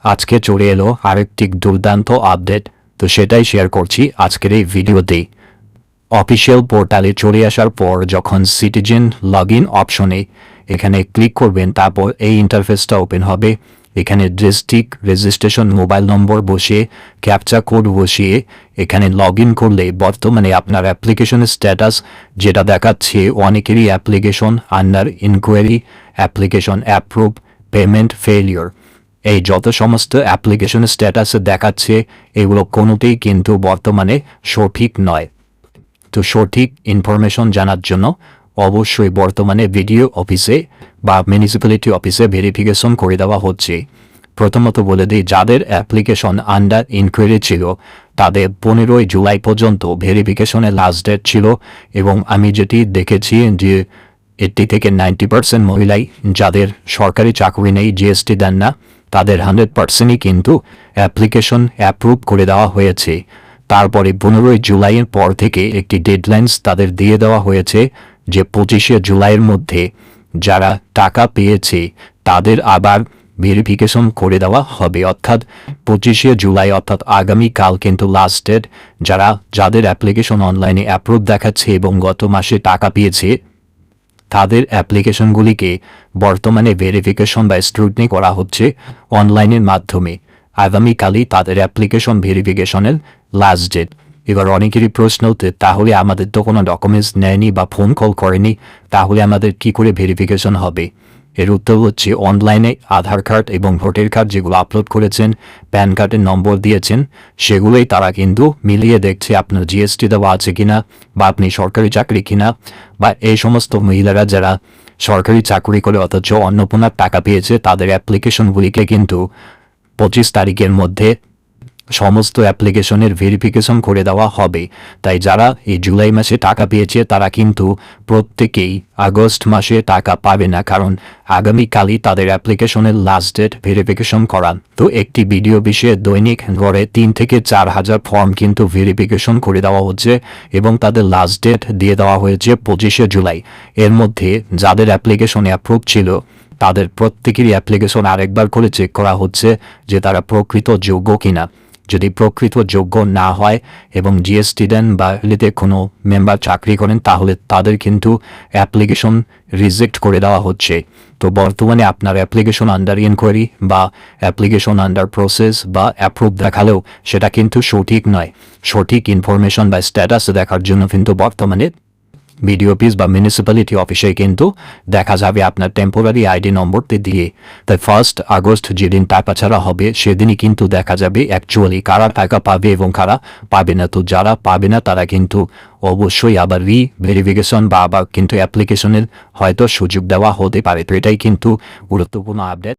আজকে চলে এলো আরেকটি দুর্দান্ত আপডেট। তো সেটাই শেয়ার করছি আজকের এই ভিডিওতে। অফিসিয়াল পোর্টালে চলে আসার পর যখন সিটিজেন লগ ইন অপশনে এখানে ক্লিক করবেন, তারপর এই ইন্টারফেসটা ওপেন হবে। এখানে ডিস্ট্রিক্ট রেজিস্ট্রেশন মোবাইল নম্বর বসিয়ে ক্যাপচা কোড বসিয়ে এখানে লগ ইন করলে বর্তমানে আপনার অ্যাপ্লিকেশনের স্ট্যাটাস যেটা দেখাচ্ছে অনেকেরই application under inquiry, application approve, payment failure, এই যত সমস্ত অ্যাপ্লিকেশন স্ট্যাটাসে দেখাচ্ছে এগুলো কোনোতেই কিন্তু বর্তমানে সঠিক নয়। তো সঠিক ইনফরমেশন জানার জন্য অবশ্যই বর্তমানে ভিডিও অফিসে বা মিউনিসিপ্যালিটি অফিসে ভেরিফিকেশন করে দেওয়া হচ্ছে। প্রথমত বলে দিই, যাদের অ্যাপ্লিকেশন আন্ডার ইনকোয়ারি ছিল তাদের 15 জুলাই পর্যন্ত ভেরিফিকেশনের লাস্ট ডেট ছিল, এবং আমি যেটি দেখেছি যে 80 থেকে 90% মহিলাই যাদের সরকারি চাকরি নেই, জিএসটি দেন না, তাদের 100%ই কিন্তু অ্যাপ্লিকেশন অ্যাপ্রুভ করে দেওয়া হয়েছে। তারপরে 15 জুলাইয়ের পর থেকে একটি ডেডলাইন্স তাদের দিয়ে দেওয়া হয়েছে যে 25 জুলাইয়ের মধ্যে যারা টাকা পেয়েছে তাদের আবার ভেরিফিকেশন করে দেওয়া হবে। অর্থাৎ 25 জুলাই অর্থাৎ আগামীকাল কিন্তু লাস্ট ডেট। যাদের অ্যাপ্লিকেশন অনলাইনে অ্যাপ্রুভ দেখাচ্ছে এবং গত মাসে টাকা পেয়েছে তাদের অ্যাপ্লিকেশনগুলিকে বর্তমানে ভেরিফিকেশন বা স্ক্রুটনি করা হচ্ছে অনলাইনের মাধ্যমে। আগামীকালই তাদের অ্যাপ্লিকেশন ভেরিফিকেশনের লাস্ট ডেট। এবার অনেকেরই প্রশ্ন হতে, তাহলে আমাদের তো কোনো ডকুমেন্টস নেয়নি বা ফোন কল করেনি, তাহলে আমাদের কি করে ভেরিফিকেশন হবে? এর উত্তর হচ্ছে, অনলাইনে আধার কার্ড এবং ভোটার কার্ড যেগুলো আপলোড করেছেন, প্যান কার্ডের নম্বর দিয়েছেন, সেগুলোই তারা কিন্তু মিলিয়ে দেখছে আপনার জিএসটি দেওয়া আছে কিনা, বা আপনি সরকারি চাকরি কিনা, বা এই সমস্ত মহিলারা যারা সরকারি চাকরি করে অথচ অন্নপূর্ণার টাকা পেয়েছে তাদের অ্যাপ্লিকেশনগুলিকে কিন্তু 25 তারিখের মধ্যে সমস্ত অ্যাপ্লিকেশনের ভেরিফিকেশন করে দেওয়া হবে। তাই যারা এই জুলাই মাসে টাকা পেয়েছে তারা কিন্তু প্রত্যেকেই আগস্ট মাসে টাকা পাবে না, কারণ আগামীকালই তাদের অ্যাপ্লিকেশনের লাস্ট ডেট ভেরিফিকেশন করান। তো একটি ভিডিও বিষয়ে দৈনিক গড়ে 3 থেকে 4 হাজার ফর্ম কিন্তু ভেরিফিকেশন করে দেওয়া হচ্ছে এবং তাদের লাস্ট ডেট দিয়ে দেওয়া হয়েছে 25 জুলাই। এর মধ্যে যাদের অ্যাপ্লিকেশন অ্যাপ্রুভ ছিল তাদের প্রত্যেকেরই অ্যাপ্লিকেশন আরেকবার করে চেক করা হচ্ছে যে তারা প্রকৃত যোগ্য কিনা। যদি প্রকৃত যোগ্য না হয় এবং জিএসটি দেন বা এলিতে কোনো মেম্বার চাকরি করেন তাহলে তাদের কিন্তু অ্যাপ্লিকেশন রিজেক্ট করে দেওয়া হচ্ছে। তো বর্তমানে আপনার অ্যাপ্লিকেশন আন্ডার ইনকোয়ারি বা অ্যাপ্লিকেশন আন্ডার প্রসেস বা অ্যাপ্রুভ দেখালেও সেটা কিন্তু সঠিক নয়। সঠিক ইনফরমেশন বা স্ট্যাটাস দেখার জন্য কিন্তু বর্তমানে বিডিও অফিস বা মিউনিসিপ্যালিটি অফিসে কিন্তু দেখা যাবে আপনার টেম্পোরারি আইডি নম্বরটি দিয়ে। তাই 1 আগস্ট যেদিন টাকা ছাড়া হবে সেদিনই কিন্তু দেখা যাবে অ্যাকচুয়ালি কারা টাকা পাবে এবং কারা পাবে না। তো যারা পাবে না তারা কিন্তু অবশ্যই আবার ভেরিফিকেশন বা আবার কিন্তু অ্যাপ্লিকেশনের হয়তো সুযোগ দেওয়া হতে পারে। তো এটাই কিন্তু গুরুত্বপূর্ণ আপডেট।